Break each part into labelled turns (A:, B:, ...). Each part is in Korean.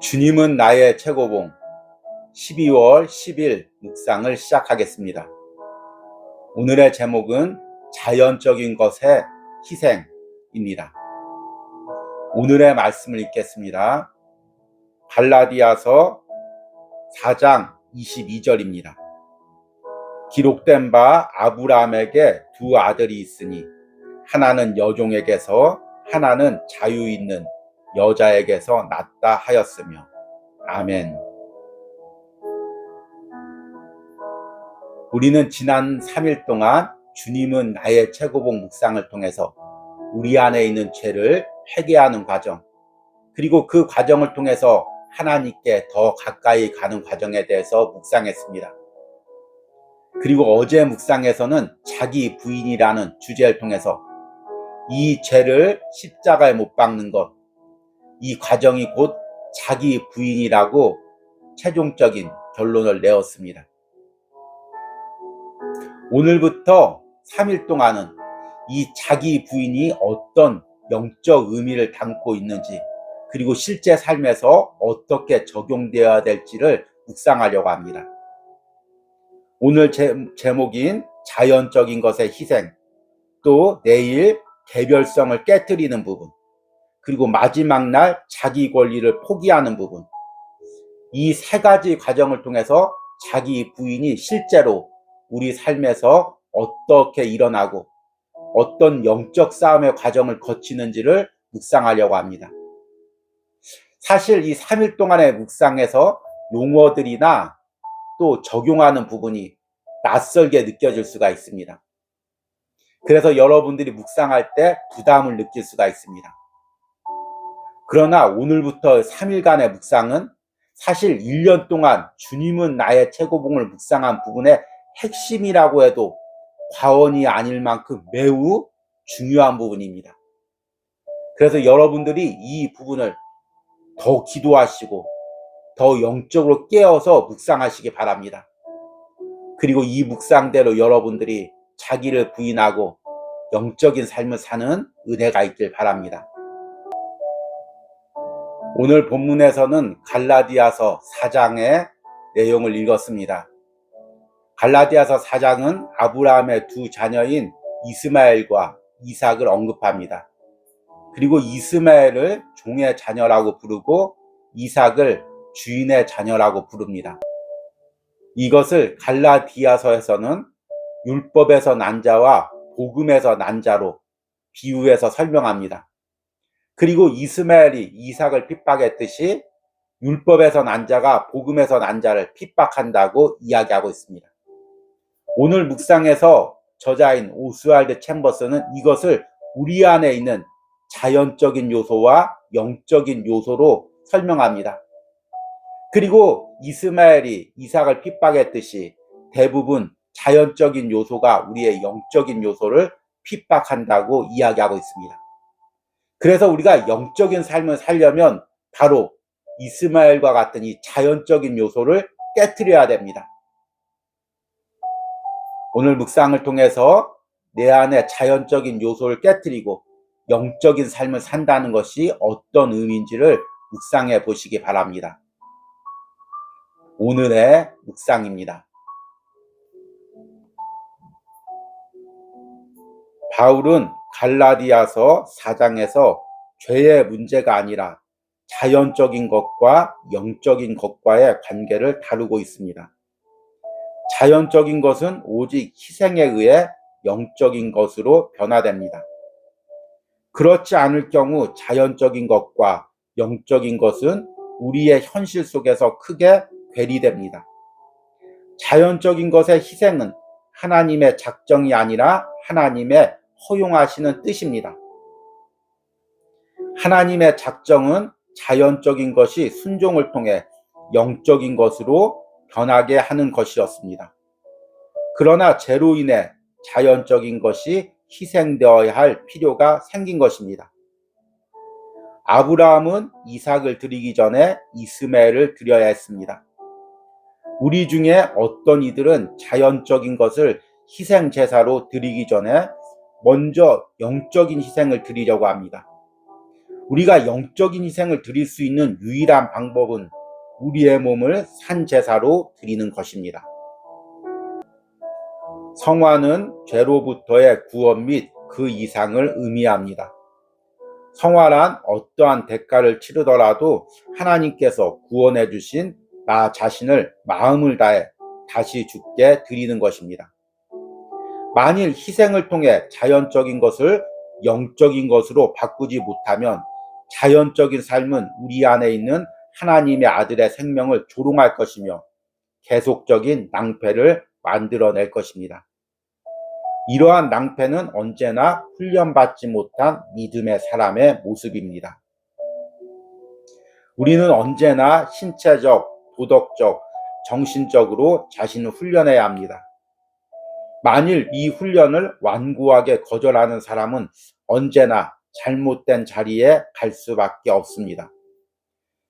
A: 주님은 나의 최고봉 12월 10일 묵상을 시작하겠습니다. 오늘의 제목은 자연적인 것의 희생입니다. 오늘의 말씀을 읽겠습니다. 갈라디아서 4장 22절입니다. 기록된 바 아브라함에게 두 아들이 있으니 하나는 여종에게서 하나는 자유 있는 여자에게서 낳다 하였으며. 아멘. 우리는 지난 3일 동안 주님은 나의 최고봉 묵상을 통해서 우리 안에 있는 죄를 회개하는 과정, 그리고 그 과정을 통해서 하나님께 더 가까이 가는 과정에 대해서 묵상했습니다. 그리고 어제 묵상에서는 자기 부인이라는 주제를 통해서 이 죄를 십자가에 못 박는 것, 이 과정이 곧 자기 부인이라고 최종적인 결론을 내었습니다. 오늘부터 3일 동안은 이 자기 부인이 어떤 영적 의미를 담고 있는지, 그리고 실제 삶에서 어떻게 적용되어야 될지를 묵상하려고 합니다. 오늘 제목인 자연적인 것의 희생, 또 내일 개별성을 깨트리는 부분, 그리고 마지막 날 자기 권리를 포기하는 부분, 이 세 가지 과정을 통해서 자기 부인이 실제로 우리 삶에서 어떻게 일어나고 어떤 영적 싸움의 과정을 거치는지를 묵상하려고 합니다. 사실 이 3일 동안의 묵상에서 용어들이나 또 적용하는 부분이 낯설게 느껴질 수가 있습니다. 그래서 여러분들이 묵상할 때 부담을 느낄 수가 있습니다. 그러나 오늘부터 3일간의 묵상은 사실 1년 동안 주님은 나의 최고봉을 묵상한 부분의 핵심이라고 해도 과언이 아닐 만큼 매우 중요한 부분입니다. 그래서 여러분들이 이 부분을 더 기도하시고 더 영적으로 깨어서 묵상하시기 바랍니다. 그리고 이 묵상대로 여러분들이 자기를 부인하고 영적인 삶을 사는 은혜가 있길 바랍니다. 오늘 본문에서는 갈라디아서 4장의 내용을 읽었습니다. 갈라디아서 4장은 아브라함의 두 자녀인 이스마엘과 이삭을 언급합니다. 그리고 이스마엘을 종의 자녀라고 부르고 이삭을 주인의 자녀라고 부릅니다. 이것을 갈라디아서에서는 율법에서 난 자와 복음에서 난 자로 비유해서 설명합니다. 그리고 이스마엘이 이삭을 핍박했듯이 율법에서 난 자가 복음에서 난 자를 핍박한다고 이야기하고 있습니다. 오늘 묵상에서 저자인 오스왈드 챔버스는 이것을 우리 안에 있는 자연적인 요소와 영적인 요소로 설명합니다. 그리고 이스마엘이 이삭을 핍박했듯이 대부분 자연적인 요소가 우리의 영적인 요소를 핍박한다고 이야기하고 있습니다. 그래서 우리가 영적인 삶을 살려면 바로 이스마엘과 같은 이 자연적인 요소를 깨트려야 됩니다. 오늘 묵상을 통해서 내 안에 자연적인 요소를 깨트리고 영적인 삶을 산다는 것이 어떤 의미인지를 묵상해 보시기 바랍니다. 오늘의 묵상입니다. 바울은 갈라디아서 4장에서 죄의 문제가 아니라 자연적인 것과 영적인 것과의 관계를 다루고 있습니다. 자연적인 것은 오직 희생에 의해 영적인 것으로 변화됩니다. 그렇지 않을 경우 자연적인 것과 영적인 것은 우리의 현실 속에서 크게 괴리됩니다. 자연적인 것의 희생은 하나님의 작정이 아니라 하나님의 허용하시는 뜻입니다. 하나님의 작정은 자연적인 것이 순종을 통해 영적인 것으로 변하게 하는 것이었습니다. 그러나 죄로 인해 자연적인 것이 희생되어야 할 필요가 생긴 것입니다. 아브라함은 이삭을 드리기 전에 이스마엘을 드려야 했습니다. 우리 중에 어떤 이들은 자연적인 것을 희생 제사로 드리기 전에 먼저 영적인 희생을 드리려고 합니다. 우리가 영적인 희생을 드릴 수 있는 유일한 방법은 우리의 몸을 산제사로 드리는 것입니다. 성화는 죄로부터의 구원 및 그 이상을 의미합니다. 성화란 어떠한 대가를 치르더라도 하나님께서 구원해 주신 나 자신을 마음을 다해 다시 주께 드리는 것입니다. 만일 희생을 통해 자연적인 것을 영적인 것으로 바꾸지 못하면 자연적인 삶은 우리 안에 있는 하나님의 아들의 생명을 조롱할 것이며 계속적인 낭패를 만들어낼 것입니다. 이러한 낭패는 언제나 훈련받지 못한 믿음의 사람의 모습입니다. 우리는 언제나 신체적, 도덕적, 정신적으로 자신을 훈련해야 합니다. 만일 이 훈련을 완고하게 거절하는 사람은 언제나 잘못된 자리에 갈 수밖에 없습니다.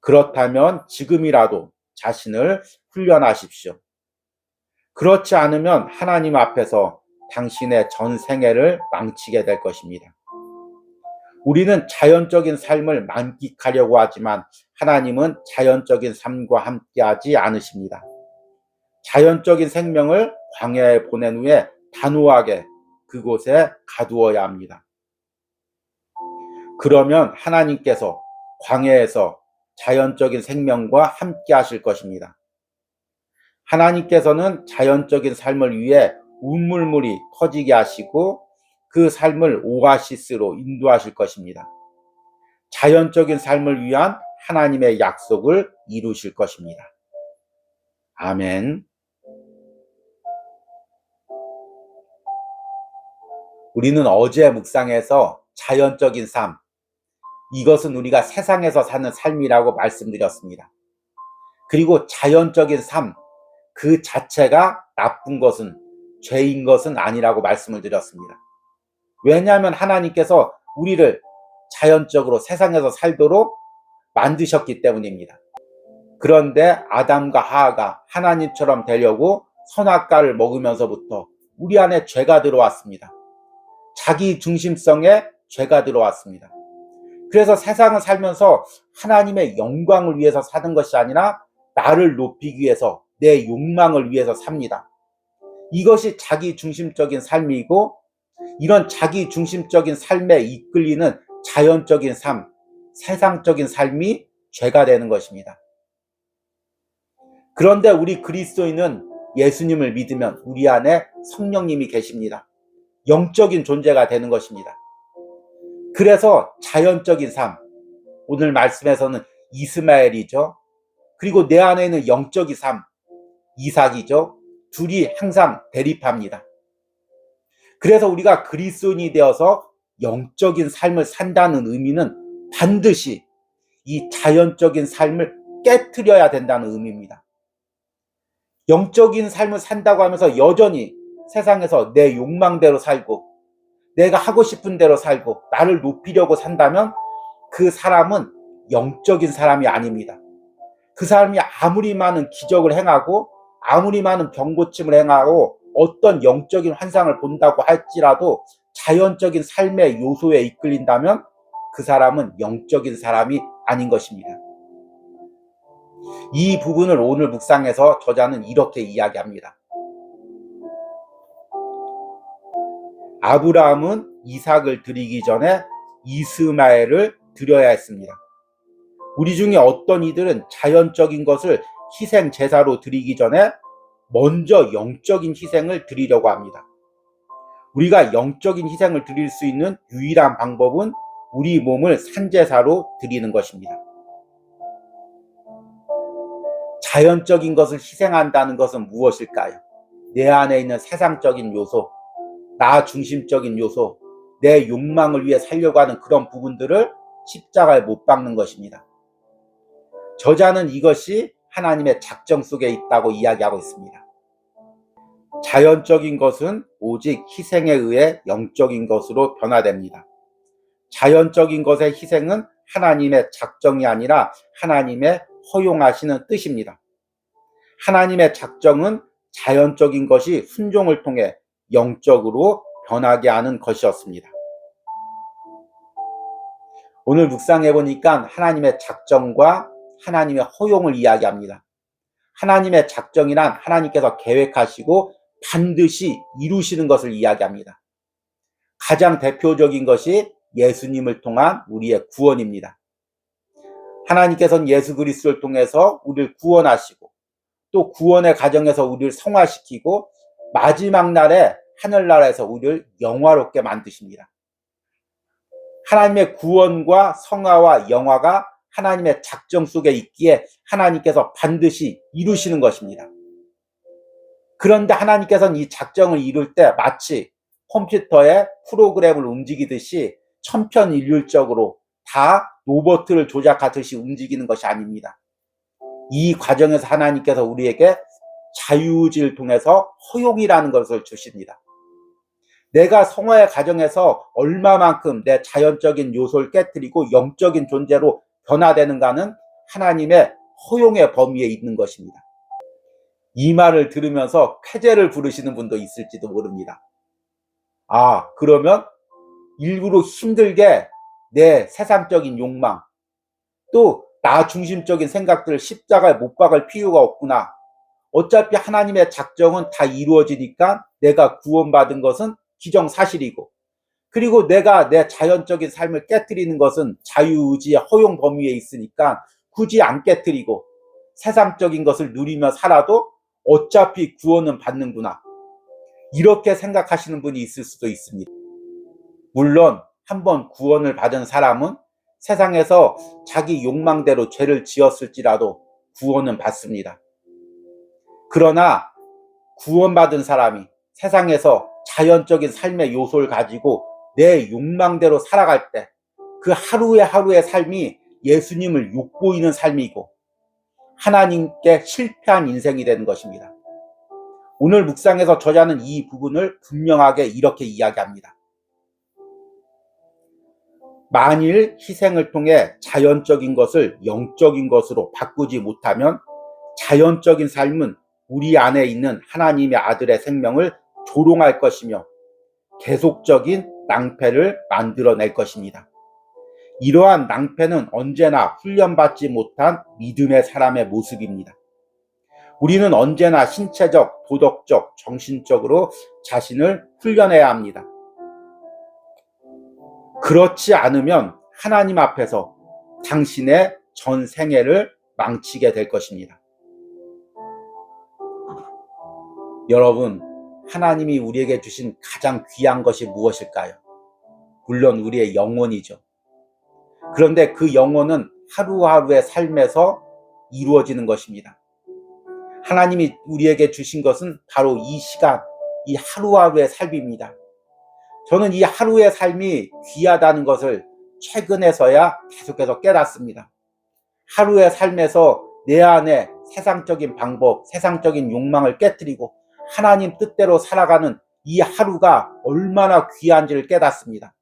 A: 그렇다면 지금이라도 자신을 훈련하십시오. 그렇지 않으면 하나님 앞에서 당신의 전 생애를 망치게 될 것입니다. 우리는 자연적인 삶을 만끽하려고 하지만 하나님은 자연적인 삶과 함께하지 않으십니다. 자연적인 생명을 광야에 보낸 후에 단호하게 그곳에 가두어야 합니다. 그러면 하나님께서 광야에서 자연적인 생명과 함께 하실 것입니다. 하나님께서는 자연적인 삶을 위해 우물물이 터지게 하시고 그 삶을 오아시스로 인도하실 것입니다. 자연적인 삶을 위한 하나님의 약속을 이루실 것입니다. 아멘. 우리는 어제 묵상에서 자연적인 삶, 이것은 우리가 세상에서 사는 삶이라고 말씀드렸습니다. 그리고 자연적인 삶, 그 자체가 나쁜 것은, 죄인 것은 아니라고 말씀을 드렸습니다. 왜냐하면 하나님께서 우리를 자연적으로 세상에서 살도록 만드셨기 때문입니다. 그런데 아담과 하하가 하나님처럼 되려고 선악과를 먹으면서부터 우리 안에 죄가 들어왔습니다. 자기 중심성에 죄가 들어왔습니다. 그래서 세상을 살면서 하나님의 영광을 위해서 사는 것이 아니라 나를 높이기 위해서, 내 욕망을 위해서 삽니다. 이것이 자기 중심적인 삶이고, 이런 자기 중심적인 삶에 이끌리는 자연적인 삶, 세상적인 삶이 죄가 되는 것입니다. 그런데 우리 그리스도인은 예수님을 믿으면 우리 안에 성령님이 계십니다. 영적인 존재가 되는 것입니다. 그래서 자연적인 삶, 오늘 말씀에서는 이스마엘이죠. 그리고 내 안에 있는 영적인 삶, 이삭이죠. 둘이 항상 대립합니다. 그래서 우리가 그리스도인이 되어서 영적인 삶을 산다는 의미는 반드시 이 자연적인 삶을 깨트려야 된다는 의미입니다. 영적인 삶을 산다고 하면서 여전히 세상에서 내 욕망대로 살고 내가 하고 싶은 대로 살고 나를 높이려고 산다면 그 사람은 영적인 사람이 아닙니다. 그 사람이 아무리 많은 기적을 행하고 아무리 많은 병고침을 행하고 어떤 영적인 환상을 본다고 할지라도 자연적인 삶의 요소에 이끌린다면 그 사람은 영적인 사람이 아닌 것입니다. 이 부분을 오늘 묵상에서 저자는 이렇게 이야기합니다. 아브라함은 이삭을 드리기 전에 이스마엘을 드려야 했습니다. 우리 중에 어떤 이들은 자연적인 것을 희생 제사로 드리기 전에 먼저 영적인 희생을 드리려고 합니다. 우리가 영적인 희생을 드릴 수 있는 유일한 방법은 우리 몸을 산제사로 드리는 것입니다. 자연적인 것을 희생한다는 것은 무엇일까요? 내 안에 있는 세상적인 요소, 나 중심적인 요소, 내 욕망을 위해 살려고 하는 그런 부분들을 십자가에 못 박는 것입니다. 저자는 이것이 하나님의 작정 속에 있다고 이야기하고 있습니다. 자연적인 것은 오직 희생에 의해 영적인 것으로 변화됩니다. 자연적인 것의 희생은 하나님의 작정이 아니라 하나님의 허용하시는 뜻입니다. 하나님의 작정은 자연적인 것이 순종을 통해 영적으로 변하게 하는 것이었습니다. 오늘 묵상해 보니까 하나님의 작정과 하나님의 허용을 이야기합니다. 하나님의 작정이란 하나님께서 계획하시고 반드시 이루시는 것을 이야기합니다. 가장 대표적인 것이 예수님을 통한 우리의 구원입니다. 하나님께서는 예수 그리스도를 통해서 우리를 구원하시고 또 구원의 과정에서 우리를 성화시키고 마지막 날에 하늘나라에서 우리를 영화롭게 만드십니다. 하나님의 구원과 성화와 영화가 하나님의 작정 속에 있기에 하나님께서 반드시 이루시는 것입니다. 그런데 하나님께서는 이 작정을 이룰 때 마치 컴퓨터에 프로그램을 움직이듯이 천편일률적으로 다 로봇을 조작하듯이 움직이는 것이 아닙니다. 이 과정에서 하나님께서 우리에게 자유의지를 통해서 허용이라는 것을 주십니다. 내가 성화의 과정에서 얼마만큼 내 자연적인 요소를 깨뜨리고 영적인 존재로 변화되는가는 하나님의 허용의 범위에 있는 것입니다. 이 말을 들으면서 쾌재를 부르시는 분도 있을지도 모릅니다. 아, 그러면 일부러 힘들게 내 세상적인 욕망, 또 나 중심적인 생각들을 십자가에 못 박을 필요가 없구나. 어차피 하나님의 작정은 다 이루어지니까 내가 구원받은 것은 기정사실이고, 그리고 내가 내 자연적인 삶을 깨뜨리는 것은 자유의지의 허용 범위에 있으니까 굳이 안 깨뜨리고 세상적인 것을 누리며 살아도 어차피 구원은 받는구나. 이렇게 생각하시는 분이 있을 수도 있습니다. 물론 한번 구원을 받은 사람은 세상에서 자기 욕망대로 죄를 지었을지라도 구원은 받습니다. 그러나 구원받은 사람이 세상에서 자연적인 삶의 요소를 가지고 내 욕망대로 살아갈 때 그 하루의 삶이 예수님을 욕보이는 삶이고 하나님께 실패한 인생이 되는 것입니다. 오늘 묵상에서 저자는 이 부분을 분명하게 이렇게 이야기합니다. 만일 희생을 통해 자연적인 것을 영적인 것으로 바꾸지 못하면 자연적인 삶은 우리 안에 있는 하나님의 아들의 생명을 조롱할 것이며 계속적인 낭패를 만들어낼 것입니다. 이러한 낭패는 언제나 훈련받지 못한 믿음의 사람의 모습입니다. 우리는 언제나 신체적, 도덕적, 정신적으로 자신을 훈련해야 합니다. 그렇지 않으면 하나님 앞에서 당신의 전 생애를 망치게 될 것입니다. 여러분, 하나님이 우리에게 주신 가장 귀한 것이 무엇일까요? 물론 우리의 영혼이죠. 그런데 그 영혼은 하루하루의 삶에서 이루어지는 것입니다. 하나님이 우리에게 주신 것은 바로 이 시간, 이 하루하루의 삶입니다. 저는 이 하루의 삶이 귀하다는 것을 최근에서야 계속해서 깨닫습니다. 하루의 삶에서 내 안에 세상적인 방법, 세상적인 욕망을 깨뜨리고 하나님 뜻대로 살아가는 이 하루가 얼마나 귀한지를 깨닫습니다.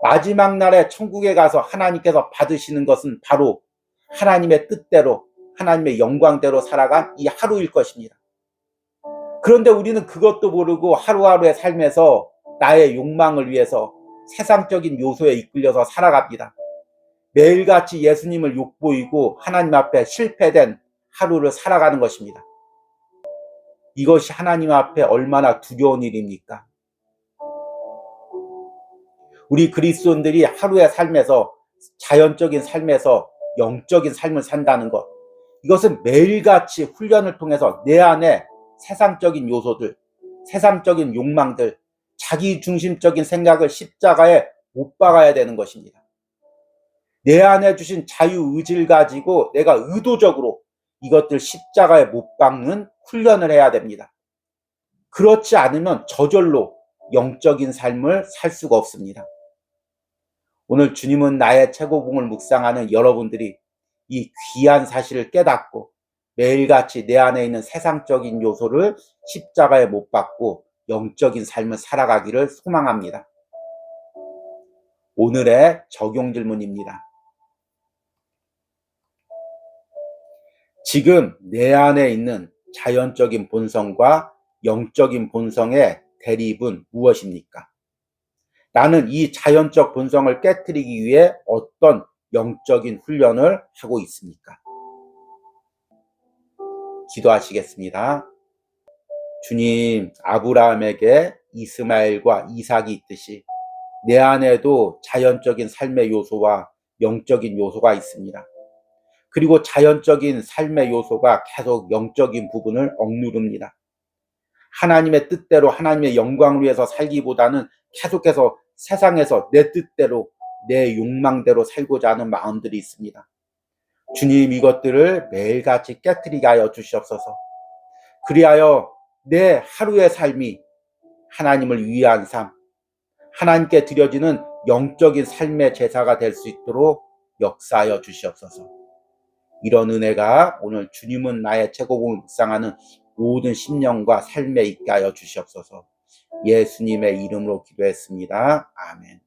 A: 마지막 날에 천국에 가서 하나님께서 받으시는 것은 바로 하나님의 뜻대로, 하나님의 영광대로 살아간 이 하루일 것입니다. 그런데 우리는 그것도 모르고 하루하루의 삶에서 나의 욕망을 위해서 세상적인 요소에 이끌려서 살아갑니다. 매일같이 예수님을 욕보이고 하나님 앞에 실패된 하루를 살아가는 것입니다. 이것이 하나님 앞에 얼마나 두려운 일입니까? 우리 그리스도인들이 하루의 삶에서, 자연적인 삶에서 영적인 삶을 산다는 것, 이것은 매일같이 훈련을 통해서 내 안에 세상적인 요소들, 세상적인 욕망들, 자기 중심적인 생각을 십자가에 못 박아야 되는 것입니다. 내 안에 주신 자유의지를 가지고 내가 의도적으로 이것들 십자가에 못 박는 훈련을 해야 됩니다. 그렇지 않으면 저절로 영적인 삶을 살 수가 없습니다. 오늘 주님은 나의 최고봉을 묵상하는 여러분들이 이 귀한 사실을 깨닫고 매일같이 내 안에 있는 세상적인 요소를 십자가에 못 박고 영적인 삶을 살아가기를 소망합니다. 오늘의 적용 질문입니다. 지금 내 안에 있는 자연적인 본성과 영적인 본성의 대립은 무엇입니까? 나는 이 자연적 본성을 깨뜨리기 위해 어떤 영적인 훈련을 하고 있습니까? 기도하시겠습니다. 주님, 아브라함에게 이스마엘과 이삭이 있듯이 내 안에도 자연적인 삶의 요소와 영적인 요소가 있습니다. 그리고 자연적인 삶의 요소가 계속 영적인 부분을 억누릅니다. 하나님의 뜻대로 하나님의 영광을 위해서 살기보다는 계속해서 세상에서 내 뜻대로 내 욕망대로 살고자 하는 마음들이 있습니다. 주님, 이것들을 매일같이 깨뜨리게 하여 주시옵소서. 그리하여 내 하루의 삶이 하나님을 위한 삶, 하나님께 드려지는 영적인 삶의 제사가 될 수 있도록 역사하여 주시옵소서. 이런 은혜가 오늘 주님은 나의 최고봉을 묵상하는 모든 심령과 삶에 있게 하여 주시옵소서. 예수님의 이름으로 기도했습니다. 아멘.